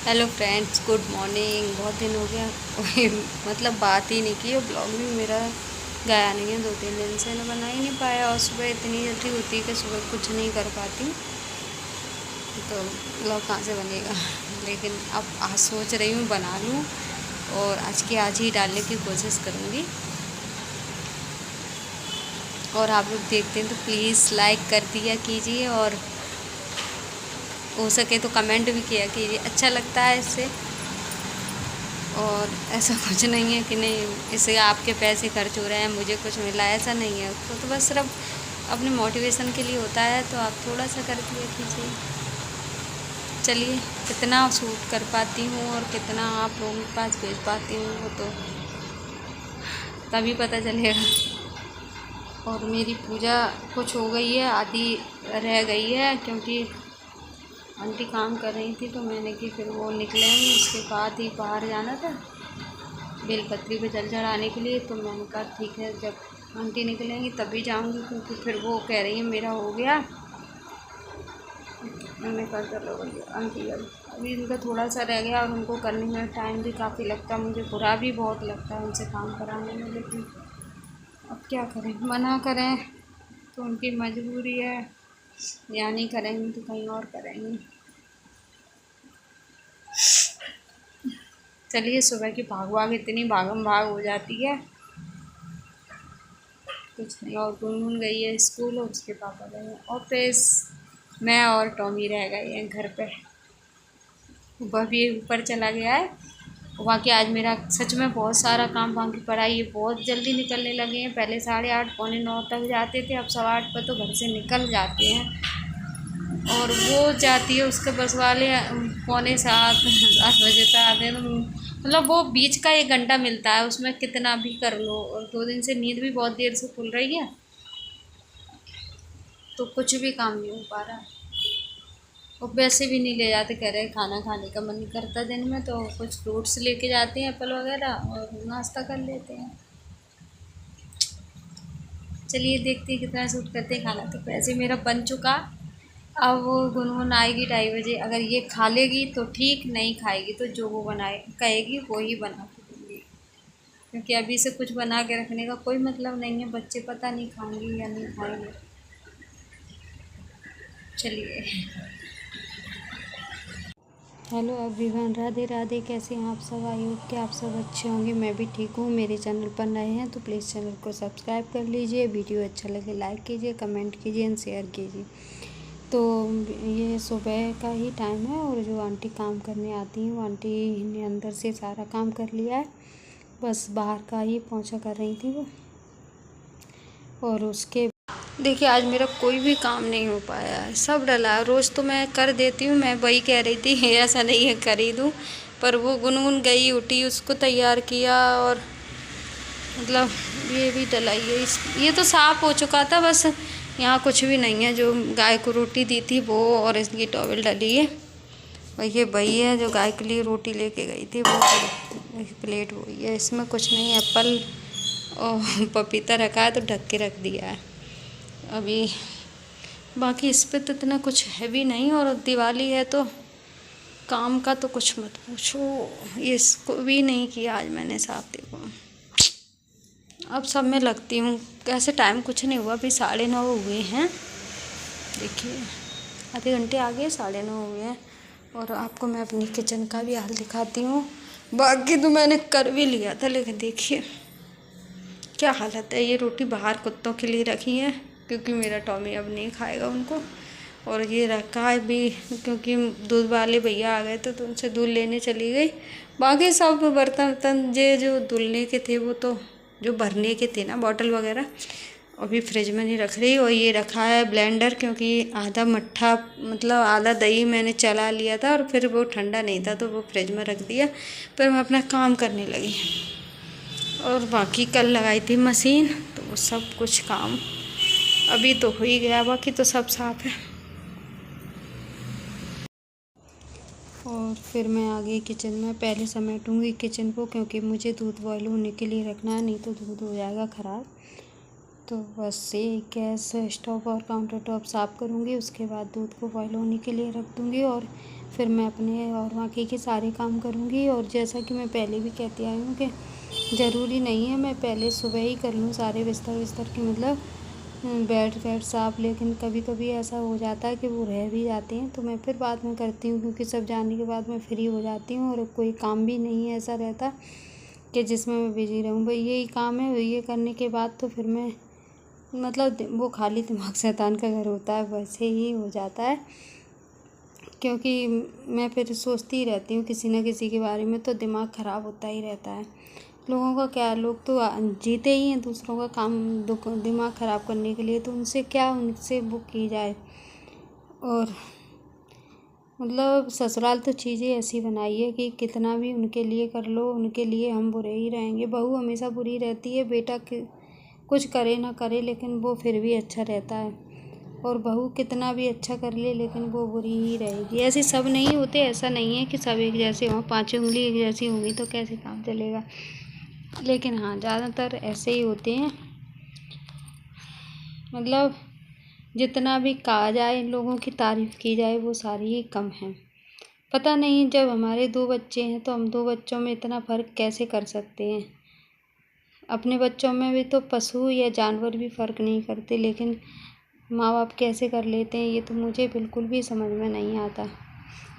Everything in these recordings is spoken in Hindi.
Hello friends, good morning. बहुत दिन हो गया कोई मतलब बात ही नहीं की और ब्लॉग भी मेरा गया नहीं है। 2-3 दिन से मैं बना ही नहीं पाया और सुबह इतनी जल्दी होती है कि सुबह कुछ नहीं कर पाती, तो ब्लॉग कहाँ से बनेगा। लेकिन अब आज सोच रही हूँ बना लूँ और आज की आज ही डालने की कोशिश करूँगी। और आप लोग देखते हैं तो प्लीज़ लाइक कर दिया कीजिए और हो सके तो कमेंट भी किया कीजिए, अच्छा लगता है इससे। और ऐसा कुछ नहीं है कि नहीं इससे आपके पैसे खर्च हो रहे हैं, मुझे कुछ मिला, ऐसा नहीं है। तो बस सिर्फ अपने मोटिवेशन के लिए होता है, तो आप थोड़ा सा कर दिया कीजिए। चलिए, कितना शूट कर पाती हूँ और कितना आप लोगों के पास भेज पाती हूँ वो तो तभी पता चलेगा। और मेरी पूजा कुछ हो गई है, आधी रह गई है, क्योंकि आंटी काम कर रही थी तो मैंने कि फिर वो निकलेंगे उसके बाद ही बाहर जाना था बेलपत्री पे जल चढ़ाने के लिए। तो मैंने कहा ठीक है, जब आंटी निकलेंगी तभी जाऊंगी, क्योंकि फिर वो कह रही है मेरा हो गया। मैंने कहा चलो भैया आंटी अभी इनका थोड़ा सा रह गया और उनको करने में टाइम भी काफ़ी लगता है, मुझे बुरा भी बहुत लगता है उनसे काम कराने में। लेकिन अब क्या करें, मना करें तो उनकी मजबूरी है, या नहीं करेंगे तो कहीं और करेंगे। चलिए, सुबह की भाग भाग इतनी भागम भाग हो जाती है कुछ नहीं। और गुनगुन गई है स्कूल और उसके पापा गए हैं ऑफिस, मैं और टॉमी रह गए हैं घर पे। वह भी ऊपर चला गया है। वहाँ के आज मेरा सच में बहुत सारा काम, वहाँ की पढ़ाई ये बहुत जल्दी निकलने लगे हैं। पहले 8:30 पौने 9 तक जाते थे, अब 8:15 पर तो घर से निकल जाते हैं। और वो जाती है उसके बस वाले पौने 7 8 बजे तक आते हैं। तो मतलब वो बीच का 1 घंटा मिलता है, उसमें कितना भी कर लो। और 2 दिन से नींद भी बहुत देर से खुल रही है, तो कुछ भी काम नहीं हो पा रहा है। और वैसे भी नहीं ले जाते, कह रहे खाना खाने का मन नहीं करता दिन में, तो कुछ फ्रूट्स लेके जाते हैं, एप्पल वगैरह, और नाश्ता कर लेते हैं। चलिए देखते हैं कितना सूट करते हैं। खाना तो वैसे मेरा बन चुका। अब वो गुनगुन आएगी 2:30 बजे, अगर ये खा लेगी तो ठीक, नहीं खाएगी तो जो वो बनाए कहेगी वो ही बना के दूँगी। क्योंकि अभी से कुछ बना के रखने का कोई मतलब नहीं है, बच्चे पता नहीं खाएंगे या नहीं खाएंगे। चलिए, हेलो एवरीवन, राधे राधे। कैसे हैं आप सब? आई होप कि आप सब अच्छे होंगे। मैं भी ठीक हूँ। मेरे चैनल पर नए हैं तो प्लीज़ चैनल को सब्सक्राइब कर लीजिए। वीडियो अच्छा लगे लाइक कीजिए, कमेंट कीजिए एंड शेयर कीजिए। तो ये सुबह का ही टाइम है और जो आंटी काम करने आती हैं वो आंटी ने अंदर से सारा काम कर लिया है, बस बाहर का ही पोंछा कर रही थी वो। और उसके देखिए, आज मेरा कोई भी काम नहीं हो पाया है, सब डला है। रोज़ तो मैं कर देती हूँ, मैं वही कह रही थी ऐसा नहीं है कर ही दूँ, पर वो गुनगुन गई उठी, उसको तैयार किया और मतलब ये भी डलाई है। ये तो साफ़ हो चुका था, बस यहाँ कुछ भी नहीं है। जो गाय को रोटी दी थी वो, और इसकी टॉवल डली है। और ये वही है जो गाय के लिए रोटी लेके गई थी, वो प्लेट वही है, इसमें कुछ नहीं। एप्पल और पपीता रखा है तो ढक के रख दिया है अभी। बाकी इस पे तो इतना कुछ है भी नहीं, और दिवाली है तो काम का तो कुछ मत पूछो। ये इसको भी नहीं किया आज मैंने साफ, देखो। अब सब में लगती हूँ, कैसे टाइम कुछ नहीं हुआ, अभी 9:30 हुए हैं। देखिए, आधे घंटे आगे 9:30 हुए हैं। और आपको मैं अपनी किचन का भी हाल दिखाती हूँ। बाकी तो मैंने कर भी लिया था, लेकिन देखिए क्या हालत है। ये रोटी बाहर कुत्तों के लिए रखी है, क्योंकि मेरा टॉमी अब नहीं खाएगा उनको। और ये रखा है भी क्योंकि दूध वाले भैया आ गए थे तो उनसे दूध लेने चली गई। बाकी सब बर्तन वर्तन जो धुलने के थे वो तो, जो भरने के थे ना बॉटल वगैरह, अभी फ्रिज में नहीं रख रही। और ये रखा है ब्लेंडर, क्योंकि आधा मट्ठा मतलब आधा दही मैंने चला लिया था और फिर वो ठंडा नहीं था तो वो फ्रिज में रख दिया। फिर मैं अपना काम करने लगी। और बाकी कल लगाई थी मशीन, तो वो सब कुछ काम अभी तो हो ही गया, बाकी तो सब साफ़ है। और फिर मैं आ गई किचन में। पहले समेटूँगी किचन को, क्योंकि मुझे दूध बॉयल होने के लिए रखना है, नहीं तो दूध हो जाएगा ख़राब। तो बस ये गैस स्टोव और काउंटर टॉप साफ़ करूँगी, उसके बाद दूध को बॉयल होने के लिए रख दूँगी। और फिर मैं अपने और बाकी के सारे काम करूँगी। और जैसा कि मैं पहले भी कहती आई हूँ कि ज़रूरी नहीं है मैं पहले सुबह ही कर लूँ सारे बिस्तर के मतलब बेड साफ़, लेकिन कभी कभी ऐसा हो जाता है कि वो रह भी जाते हैं तो मैं फिर बाद में करती हूँ, क्योंकि सब जाने के बाद मैं फ्री हो जाती हूँ और कोई काम भी नहीं ऐसा रहता कि जिसमें मैं बिज़ी रहूँ। भाई यही काम है, ये करने के बाद तो फिर मैं मतलब वो खाली दिमाग शैतान का घर होता है, वैसे ही हो जाता है। क्योंकि मैं फिर सोचती ही रहती हूँ किसी न किसी के बारे में, तो दिमाग ख़राब होता ही रहता है। लोगों का क्या, लोग तो जीते ही हैं दूसरों का काम दिमाग ख़राब करने के लिए, तो उनसे क्या, उनसे वो की जाए। और मतलब ससुराल तो चीज़ें ऐसी बनाई है कि कितना भी उनके लिए कर लो, उनके लिए हम बुरे ही रहेंगे। बहू हमेशा बुरी रहती है, बेटा कुछ करे ना करे लेकिन वो फिर भी अच्छा रहता है, और बहू कितना भी अच्छा कर ले लेकिन वो बुरी ही रहेगी। ऐसे सब नहीं होते, ऐसा नहीं है कि सब एक जैसे हों, पाँचों उंगली एक जैसी होंगी तो कैसे काम चलेगा। लेकिन हाँ, ज़्यादातर ऐसे ही होते हैं। मतलब जितना भी कहा जाए, इन लोगों की तारीफ़ की जाए, वो सारी ही कम है। पता नहीं, जब हमारे 2 बच्चे हैं तो हम 2 बच्चों में इतना फ़र्क कैसे कर सकते हैं। अपने बच्चों में भी तो पशु या जानवर भी फ़र्क नहीं करते, लेकिन माँ बाप कैसे कर लेते हैं, ये तो मुझे बिल्कुल भी समझ में नहीं आता।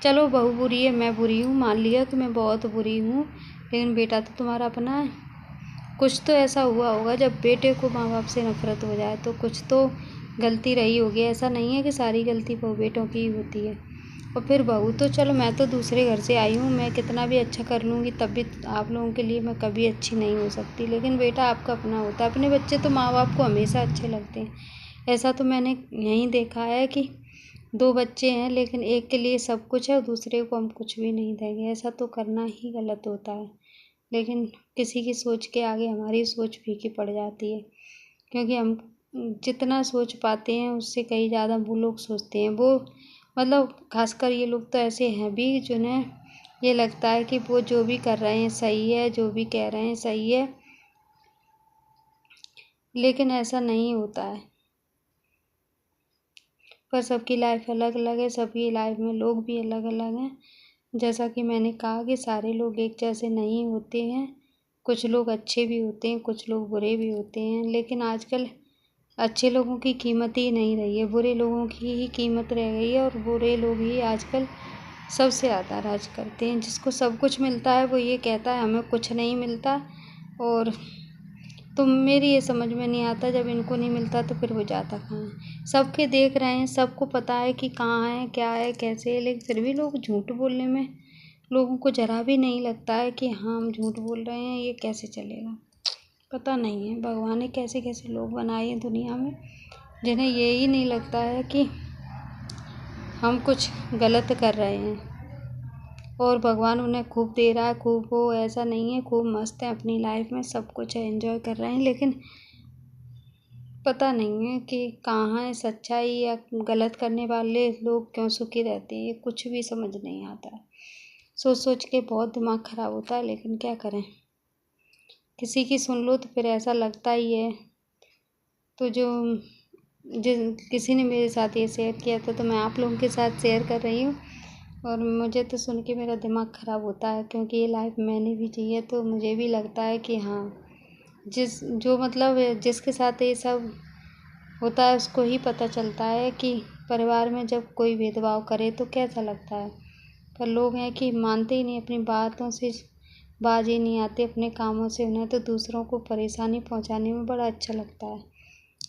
चलो बहू बुरी है, मैं बुरी हूँ, मान लिया कि मैं बहुत बुरी हूँ, लेकिन बेटा तो तुम्हारा अपना है। कुछ तो ऐसा हुआ होगा जब बेटे को माँ बाप से नफ़रत हो जाए, तो कुछ तो गलती रही होगी। ऐसा नहीं है कि सारी गलती बेटों की ही होती है। और फिर बहू तो चलो, मैं तो दूसरे घर से आई हूँ, मैं कितना भी अच्छा कर लूँगी तब भी आप लोगों के लिए मैं कभी अच्छी नहीं हो सकती। लेकिन बेटा आपका अपना होता है, अपने बच्चे तो माँ बाप को हमेशा अच्छे लगते हैं। ऐसा तो मैंने यहीं देखा है कि 2 बच्चे हैं लेकिन एक के लिए सब कुछ है और दूसरे को हम कुछ भी नहीं देंगे, ऐसा तो करना ही गलत होता है। लेकिन किसी की सोच के आगे हमारी सोच फीकी पड़ जाती है, क्योंकि हम जितना सोच पाते हैं उससे कहीं ज़्यादा वो लोग सोचते हैं। वो मतलब खासकर ये लोग तो ऐसे हैं भी जिन्हें ये लगता है कि वो जो भी कर रहे हैं सही है, जो भी कह रहे हैं सही है, लेकिन ऐसा नहीं होता है। पर सबकी लाइफ अलग अलग है, सबकी लाइफ में लोग भी अलग अलग हैं। जैसा कि मैंने कहा कि सारे लोग एक जैसे नहीं होते हैं, कुछ लोग अच्छे भी होते हैं, कुछ लोग बुरे भी होते हैं। लेकिन आजकल अच्छे लोगों की कीमत ही नहीं रही है, बुरे लोगों की ही कीमत रह गई है, और बुरे लोग ही आजकल सबसे ज़्यादा राज करते हैं। जिसको सब कुछ मिलता है वो ये कहता है हमें कुछ नहीं मिलता। और तो मेरी ये समझ में नहीं आता, जब इनको नहीं मिलता तो फिर वो जाता कहाँ है। सबके देख रहे हैं, सबको पता है कि कहाँ है, क्या है, कैसे है, लेकिन फिर भी लोग झूठ बोलने में लोगों को ज़रा भी नहीं लगता है कि हाँ हम झूठ बोल रहे हैं, ये कैसे चलेगा। पता नहीं है भगवान ने कैसे कैसे लोग बनाए हैं दुनिया में, जिन्हें ये ही नहीं लगता है कि हम कुछ गलत कर रहे हैं, और भगवान उन्हें खूब दे रहा है, खूब वो ऐसा नहीं है, खूब मस्त है अपनी लाइफ में, सब कुछ है, एंजॉय कर रहे हैं। लेकिन पता नहीं है कि कहाँ है सच्चाई, या गलत करने वाले लोग क्यों सुखी रहते हैं, ये कुछ भी समझ नहीं आता है। सोच सोच के बहुत दिमाग ख़राब होता है, लेकिन क्या करें, किसी की सुन लो तो फिर ऐसा लगता ही है। तो किसी ने मेरे साथ ये शेयर किया था तो मैं आप लोगों के साथ शेयर कर रही हूँ। और मुझे तो सुन के मेरा दिमाग ख़राब होता है, क्योंकि ये लाइफ मैंने भी जी है, तो मुझे भी लगता है कि हाँ, जिसके साथ ये सब होता है उसको ही पता चलता है कि परिवार में जब कोई भेदभाव करे तो कैसा लगता है। पर लोग हैं कि मानते ही नहीं, अपनी बातों से बाज ही नहीं आते, अपने कामों से उन्हें तो दूसरों को परेशानी पहुंचाने में बड़ा अच्छा लगता है,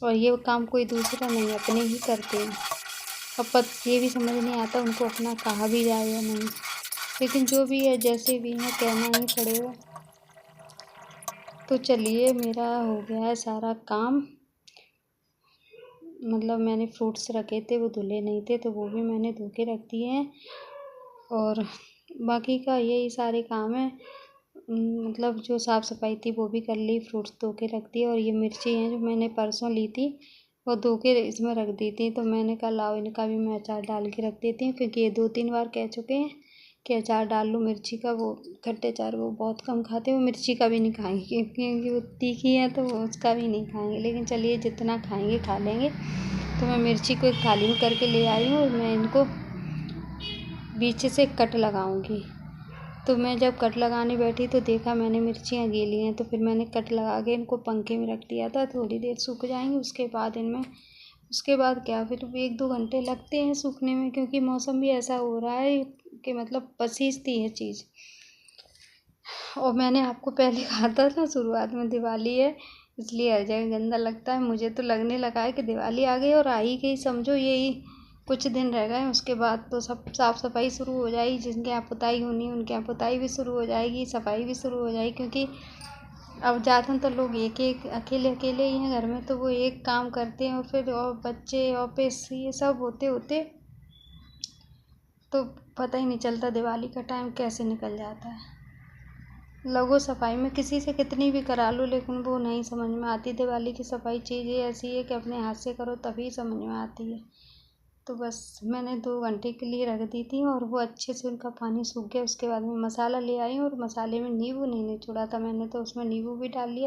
और ये काम कोई दूसरा नहीं, अपने ही करते हैं। अब ये भी समझ नहीं आता उनको अपना कहा भी जाए या नहीं, लेकिन जो भी है जैसे भी है कहना ही पड़ेगा। तो चलिए, मेरा हो गया है सारा काम। मतलब मैंने फ्रूट्स रखे थे, वो धुले नहीं थे तो वो भी मैंने धो के रख दिए हैं, और बाकी का यही सारे काम है। मतलब जो साफ़ सफाई थी वो भी कर ली, फ्रूट्स धो के रख दिए, और ये मिर्ची हैं जो मैंने परसों ली थी वो धो के इसमें रख दी थी, तो मैंने कहा लाओ इनका भी मैं अचार डाल के रख देती हूँ, क्योंकि ये 2-3 बार कह चुके हैं कि अचार डाल लो मिर्ची का। वो खट्टे अचार वो बहुत कम खाते हैं, वो मिर्ची का भी नहीं खाएंगे क्योंकि वो तीखी है, तो वो उसका भी नहीं खाएंगे। लेकिन चलिए, जितना खाएंगे खा लेंगे। तो मैं मिर्ची को एक थाली में करके ले आई हूँ, और मैं इनको बीच से कट लगाऊंगी। तो मैं जब कट लगाने बैठी तो देखा मैंने मिर्चियाँ गीली हैं, तो फिर मैंने कट लगा के इनको पंखे में रख दिया था, थोड़ी देर सूख जाएंगी उसके बाद इनमें, उसके बाद क्या फिर 1-2 घंटे लगते हैं सूखने में, क्योंकि मौसम भी ऐसा हो रहा है कि मतलब पसीजती है चीज़। और मैंने आपको पहले कहा था ना शुरुआत में दिवाली है, इसलिए हर जगह गंदा लगता है। मुझे तो लगने लगा है कि दिवाली आ गई और आ ही गई, समझो यही कुछ दिन रह गए, उसके बाद तो सब साफ़ सफाई शुरू हो जाएगी। जिनके यहाँ पुताई होनी उनके यहाँ पुताई भी शुरू हो जाएगी, सफाई भी शुरू हो जाएगी, क्योंकि अब ज़्यादातर लोग एक एक अकेले अकेले ही हैं घर में, तो वो एक काम करते हैं और फिर और बच्चे ऑफिस ये सब होते होते तो पता ही नहीं चलता दिवाली का टाइम कैसे निकल जाता है। लगो सफाई में किसी से कितनी भी करा लो, लेकिन वो नहीं समझ में आती। दिवाली की सफाई चीज़ ऐसी है कि अपने हाथ से करो तभी समझ में आती है। तो बस मैंने 2 घंटे के लिए रख दी थी और वो अच्छे से उनका पानी सूख गया। उसके बाद में मसाला ले आई और मसाले में नींबू नहीं निचोड़ा था मैंने, तो उसमें नींबू भी डाल लिया।